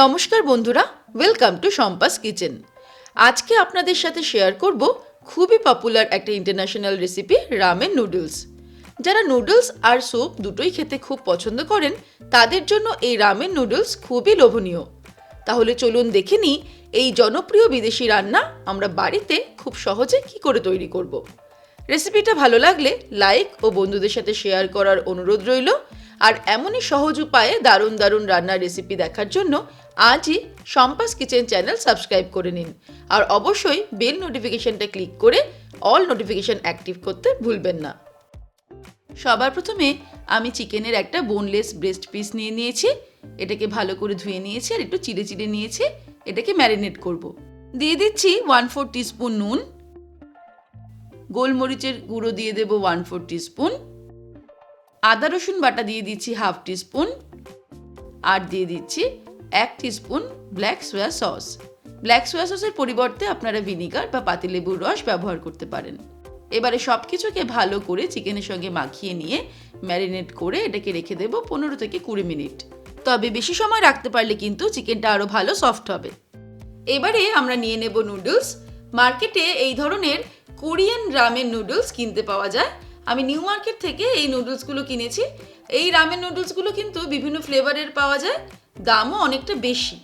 নমস্কার বন্ধুরা, welcome to Shampa's kitchen. আজকে আপনাদের সাথে শেয়ার করব খুবই পপুলার একটা ইন্টারন্যাশনাল রেসিপি, রামেন নুডলস। যারা নুডলস আর স্যুপ দুটোই খেতে খুব পছন্দ করেন তাদের জন্য এই রামেন নুডলস খুবই লোভনীয়। তাহলে চলুন দেখে নিই এই জনপ্রিয় বিদেশি রান্না আমরা বাড়িতে খুব সহজে কি করে তৈরি করব। রেসিপিটা ভালো লাগলে লাইক ও বন্ধুদের সাথে শেয়ার করার অনুরোধ রইল। আর এমনই সহজ উপায়ে দারুণ দারুণ রান্নার রেসিপি দেখার জন্য আজই শম্পাস কিচেন চ্যানেল সাবস্ক্রাইব করে নিন। আর অবশ্যই বেল নোটিফিকেশনটা ক্লিক করে অল নোটিফিকেশন অ্যাক্টিভ করতে ভুলবেন না। সবার প্রথমে আমি চিকেনের একটা বোনলেস ব্রেস্ট পিস নিয়ে নিয়েছি। এটাকে ভালো করে ধুয়ে নিয়েছি আর একটু চিড়ে চিড়ে নিয়েছি। এটাকে ম্যারিনেট করব। দিয়ে দিচ্ছি 1/4 টিস্পুন নুন, গোলমরিচের গুঁড়ো দিয়ে দেবো 1/4 টিস্পুন, আদা রসুন বাটা দিয়ে দিচ্ছি 1/2 টিস্পুন, আর দিয়ে দিচ্ছি 1 teaspoon black soya sauce. Black soya সসের পরিবর্তে আপনারা ভিনিগার বা পাতিলেবুর রস ব্যবহার করতে পারেন। এবারে সব কিছুকে ভালো করে চিকেনের সঙ্গে মাখিয়ে নিয়ে ম্যারিনেট করে এটাকে রেখে দেবো 15 থেকে 20 মিনিট। তবে বেশি সময় রাখতে পারলে কিন্তু চিকেনটা আরও ভালো সফট হবে। এবারে আমরা নিয়ে নেব নুডলস। মার্কেটে এই ধরনের কোরিয়ান রামেন নুডলস কিনতে পাওয়া যায়। আমি নিউ মার্কেট থেকে এই নুডলসগুলো কিনেছি। এই রামেন নুডলসগুলো কিন্তু বিভিন্ন ফ্লেভারের পাওয়া যায়, দামও অনেকটা বেশি।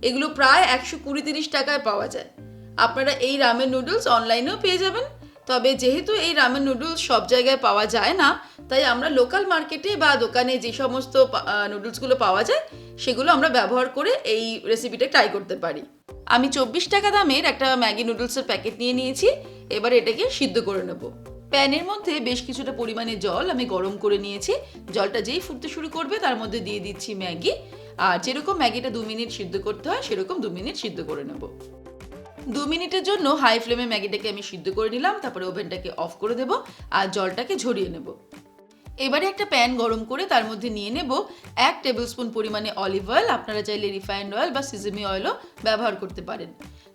এগুলো প্রায় 120-30 টাকায় পাওয়া যায়। আপনারা এই রামেন নুডলস অনলাইনেও পেয়ে যাবেন। তবে যেহেতু এই রামেন নুডলস সব জায়গায় পাওয়া যায় না, তাই আমরা লোকাল মার্কেটে বা দোকানে যে সমস্ত নুডলসগুলো পাওয়া যায় সেগুলো আমরা ব্যবহার করে এই রেসিপিটা ট্রাই করতে পারি। আমি 24 টাকা দামের একটা ম্যাগি নুডলসের প্যাকেট নিয়ে নিয়েছি। এবার এটাকে সিদ্ধ করে নেব। প্যানের মধ্যে বেশ কিছুটা পরিমাণে জল আমি গরম করে নিয়েছি। জলটা যেই ফুটতে শুরু করবে তার মধ্যে দিয়ে দিচ্ছি ম্যাগি। আর যেরকম ম্যাগিটা 2 মিনিট সিদ্ধ করতে হয় সেরকম 2 মিনিট সিদ্ধ করে নেব। 2 মিনিটের জন্য হাই ফ্লেমে ম্যাগিটাকে আমি সিদ্ধ করে নিলাম। তারপরে ওভেনটাকে অফ করে দেব আর জলটাকে ঝরিয়ে নেব। এবারে একটা প্যান গরম করে তার মধ্যে নিয়ে নেব 1 টেবিল স্পুন পরিমাণে অলিভ অয়েল। আপনারা চাইলে রিফাইন্ড অয়েল বা সিজেমি অয়েলও ব্যবহার করতে পারেন।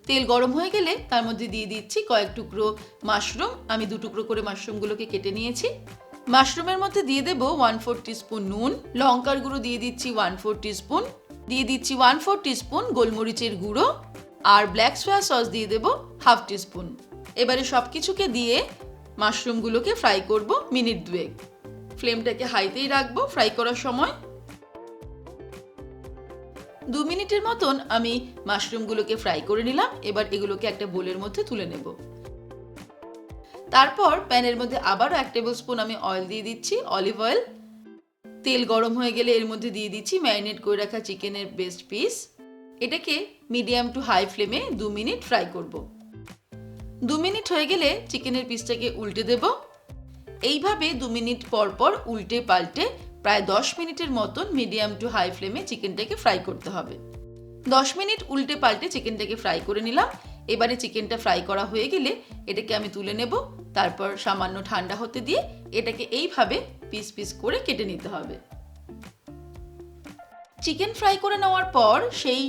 তেল গরম হয়ে গেলে তার মধ্যে দিয়ে দিচ্ছি কয়েক টুকরো মাশরুম। আমি 2 টুকরো করে মাশরুমগুলোকে কেটে নিয়েছি। মাশরুমের মধ্যে দিয়ে দেব 1/4 টিস্পুন নুন, লঙ্কার গুঁড়ো দিয়ে দিচ্ছি 1/4 টিস্পুন, দিয়ে দিচ্ছি 1/4 টিস্পুন গোলমরিচের গুঁড়ো, আর ব্ল্যাক সোয়া সস দিয়ে দেব 1/2 টিস্পুন। এবারে সব কিছুকে দিয়ে মাশরুমগুলোকে ফ্রাই করব মিনিট 2। ফ্লেমটাকে হাইতেই রাখবো ফ্রাই করার সময়। 2 মিনিটের মতন আমি মাশরুমগুলোকে ফ্রাই করে নিলাম। এবার এগুলোকে একটা বোলের মধ্যে তুলে নেব। তারপর প্যানের মধ্যে আবারও 1 টেবিল স্পুন আমি অয়েল দিয়ে দিচ্ছি, অলিভ অয়েল। তেল গরম হয়ে গেলে এর মধ্যে দিয়ে দিচ্ছি ম্যারিনেট করে রাখা চিকেনের ব্রেস্ট পিস। এটাকে মিডিয়াম টু হাই ফ্লেমে 2 মিনিট ফ্রাই করব। 2 মিনিট হয়ে গেলে চিকেনের পিসটাকে উল্টে দেব। এইভাবে 2 মিনিট পর পর উল্টে পাল্টে প্রায় 10 মিনিটের মতন মিডিয়াম টু হাই ফ্লেমে চিকেনটাকে ফ্রাই করতে হবে। 10 মিনিট উল্টে পাল্টে চিকেনটাকে ফ্রাই করে নিলাম। এবারে চিকেনটা ফ্রাই করা হয়ে গেলে এটাকে আমি তুলে নেব। তারপর সামান্য ঠান্ডা হতে দিয়ে এটাকে এইভাবে পিস পিস করে কেটে নিতে হবে। চিকেন ফ্রাই করে নেওয়ার পর সেই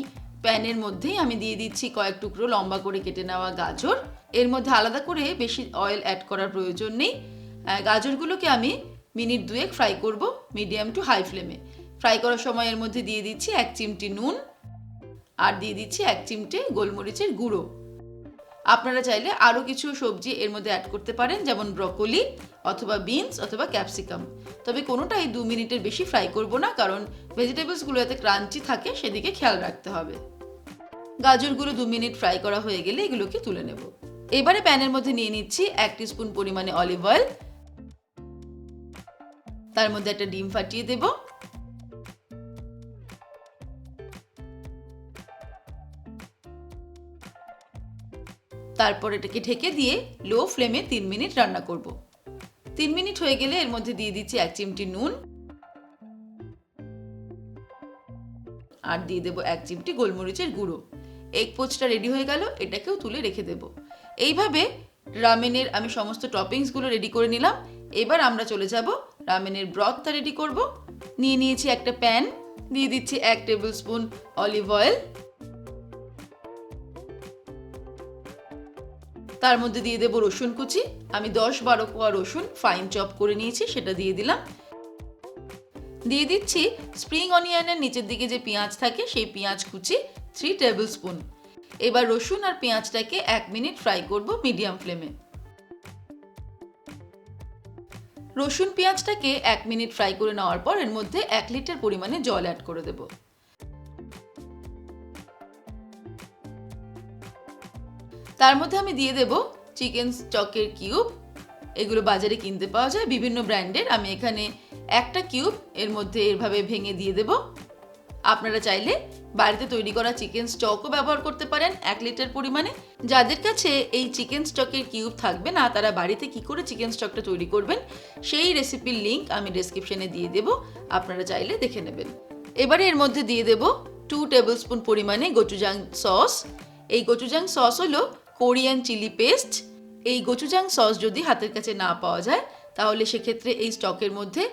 প্যানের মধ্যেই আমি দিয়ে দিচ্ছি কয়েক টুকরো লম্বা করে কেটে নেওয়া গাজর। এর মধ্যে আলাদা করে বেশি অয়েল অ্যাড করার প্রয়োজন নেই। গাজরগুলোকে আমি মিনিট 2 ফ্রাই করব মিডিয়াম টু হাই ফ্লেমে। ফ্রাই করার সময় এর মধ্যে দিয়ে দিচ্ছি 1 চিমটি নুন, আর দিয়ে দিচ্ছি 1 চিমটে গোলমরিচের গুঁড়ো। আপনারা চাইলে আরও কিছু সবজি এর মধ্যে অ্যাড করতে পারেন, যেমন ব্রকোলি অথবা বিনস অথবা ক্যাপসিকাম। তবে কোনোটাই 2 মিনিটের বেশি ফ্রাই করব না, কারণ ভেজিটেবলসগুলো যাতে ক্রাঞ্চি থাকে সেদিকে খেয়াল রাখতে হবে। গাজরগুলো 2 মিনিট ফ্রাই করা হয়ে গেলে এগুলোকে তুলে নেব। এবারে প্যানের মধ্যে নিয়ে নিচ্ছি 1 টিস্পুন পরিমাণে অলিভ অয়েল। তার মধ্যে একটা ডিম ফাটিয়ে দেব। তারপর এটাকে ঢেকে দিয়ে লো ফ্লেমে 3 মিনিট রান্না করব। 3 মিনিট হয়ে গেলে এর মধ্যে দিয়ে দিচ্ছি 1 চিমটি নুন, আর দিয়ে দেব 1 চিমটি গোলমরিচের গুঁড়ো। এগ পোচটা রেডি হয়ে গেল, এটাকেও তুলে রেখে দেব। এইভাবে রামেনের আমি সমস্ত টপিংসগুলো রেডি করে নিলাম। এবার আমরা চলে যাব রামেনের ব্রথটা রেডি করব। নিয়ে নিয়েছি একটা প্যান, দিয়ে দিচ্ছি 1 টেবিল স্পুন অলিভ অয়েল। তার মধ্যে দিয়ে দেব রসুন কুচি। আমি 10-12 কোয়া রসুন ফাইন চপ করে নিয়েছি, সেটা দিয়ে দিলাম। দিয়ে দিচ্ছি স্প্রিং অনিয়নের নিচের দিকে যে পেঁয়াজ থাকে সেই পেঁয়াজ কুচি 3 টেবিল স্পুন। এবার রসুন আর পেঁয়াজটাকে 1 মিনিট ফ্রাই করব মিডিয়াম ফ্লেমে। রসুন পেঁয়াজটাকে 1 মিনিট ফ্রাই করে নেওয়ার পর এর মধ্যে 1 লিটার পরিমাণে জল অ্যাড করে দেব। তার মধ্যে আমি দিয়ে দেব চিকেন স্টকের কিউব। এগুলো বাজারে কিনতে পাওয়া যায় বিভিন্ন ব্র্যান্ডের। আমি এখানে একটা কিউব এর মধ্যে এভাবে ভেঙে দিয়ে দেব। আপনারা চাইলে বাড়িতে তৈরি করা চিকেন স্টকও ব্যবহার করতে পারেন 1 লিটার পরিমাণে। যাদের কাছে এই চিকেন স্টকের কিউব থাকবে না, তারা বাড়িতে কি করে চিকেন স্টকটা তৈরি করবেন সেই রেসিপির লিংক আমি ডেসক্রিপশনে দিয়ে দেব, আপনারা চাইলে দেখে নেবেন। এবারে এর মধ্যে দিয়ে দেব 2 টেবিল স্পুন পরিমাণে গোচুজাং সস। এই গোচুজাং সস হলো কোরিয়ান চিলি পেস্ট। এই গোচুজাং সস যদি হাতের কাছে না পাওয়া যায় তাহলে সেক্ষেত্রে এই স্টকের মধ্যে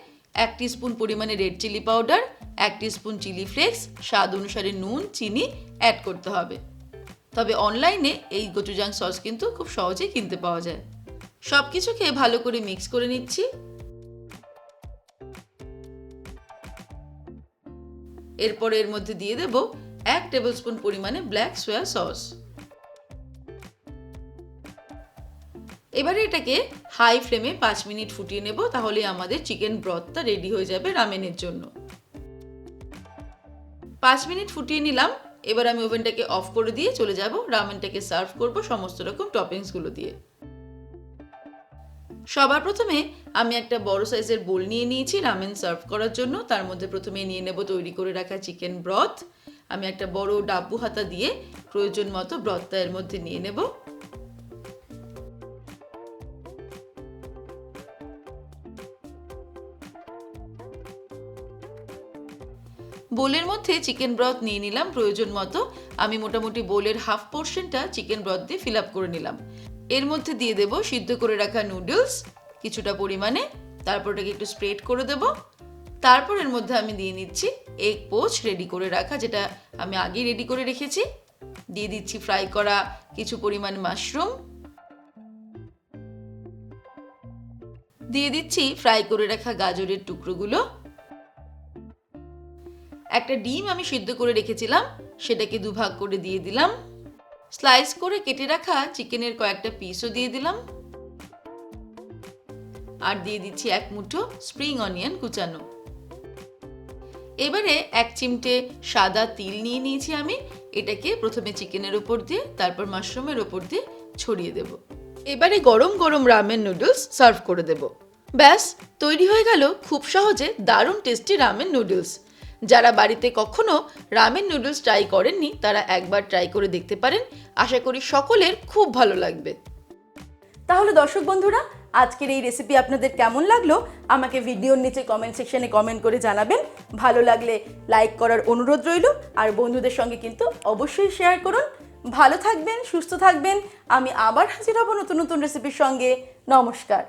1 টিস্পুন পরিমাণে red chili powder, 1 teaspoon chili flakes, স্বাদ অনুসারে নুন, চিনি অ্যাড করতে হবে। তবে অনলাইনে এই গোচুজাং সস কিন্তু খুব সহজেই কিনতে পাওয়া যায়। সব কিছুকে ভালো করে মিক্স করে নিচ্ছি। এরপর এর মধ্যে দিয়ে দেব 1 টেবিল স্পুন পরিমাণে ব্ল্যাক সোয়া সস। এবারে এটাকে হাই ফ্লেমে 5 মিনিট ফুটিয়ে নেব, তাহলে আমাদের চিকেন ব্রথটা রেডি হয়ে যাবে রামেনের জন্য। 5 মিনিট ফুটিয়ে নিলাম। এবার আমি ওভেনটাকে অফ করে দিয়ে চলে যাব রামেনটাকে সার্ভ করব সমস্ত রকম টপিংসগুলো দিয়ে। সবার প্রথমে আমি একটা বড় সাইজের বোল নিয়ে নিয়েছি রামেন সার্ভ করার জন্য। তার মধ্যে প্রথমে নিয়ে নেব তৈরি করে রাখা চিকেন ব্রথ। আমি একটা বড় ডাব্বু হাতা দিয়ে প্রয়োজন মতো ব্রথটা এর মধ্যে নিয়ে নেব। বোলের মধ্যে চিকেন ব্রথ নিয়ে নিলাম প্রয়োজন মতো। আমি মোটামুটি বোলের হাফ পোর্শনটা চিকেন ব্রথ দিয়ে ফিল আপ করে নিলাম। এর মধ্যে দিয়ে দেব সিদ্ধ করে রাখা নুডলস কিছুটা পরিমাণে, তারপর ওটাকে একটু স্প্রেড করে দেব। তারপর এর মধ্যে আমি দিয়ে নিচ্ছি এগ পোচ রেডি করে রাখা, যেটা আমি আগেই রেডি করে রেখেছি। দিয়ে দিচ্ছি ফ্রাই করা কিছু পরিমাণ মাশরুম, দিয়ে দিচ্ছি ফ্রাই করে রাখা গাজরের টুকরোগুলো। একটা ডিম আমি সিদ্ধ করে রেখেছিলাম, সেটাকে দুভাগ করে দিয়ে দিলাম। স্লাইস করে কেটে রাখা চিকেনের কয়েকটা পিসও দিয়ে দিলাম। আর দিয়ে দিচ্ছি 1 মুঠো স্প্রিং অনিয়ন কুচানো। এবারে 1 চিমটে সাদা তিল নিয়ে নিয়েছি আমি। এটাকে প্রথমে চিকেনের উপর দিয়ে তারপর মাশরুমের উপর দিয়ে ছড়িয়ে দেব। এবারে গরম গরম রামেন নুডলস সার্ভ করে দেব। ব্যাস তৈরি হয়ে গেল খুব সহজে দারুণ টেস্টি রামেন নুডলস। যারা বাড়িতে কখনো রামেন নুডলস ট্রাই করেননি তারা একবার ট্রাই করে দেখতে পারেন। আশা করি সকলের খুব ভালো লাগবে। তাহলে দর্শক বন্ধুরা, আজকের এই রেসিপি আপনাদের কেমন লাগলো আমাকে ভিডিওর নিচে কমেন্ট সেকশনে কমেন্ট করে জানাবেন। ভালো লাগলে লাইক করার অনুরোধ রইল, আর বন্ধুদের সঙ্গে কিন্তু অবশ্যই শেয়ার করুন। ভালো থাকবেন, সুস্থ থাকবেন। আমি আবার হাজির হব নতুন নতুন রেসিপির সঙ্গে। নমস্কার।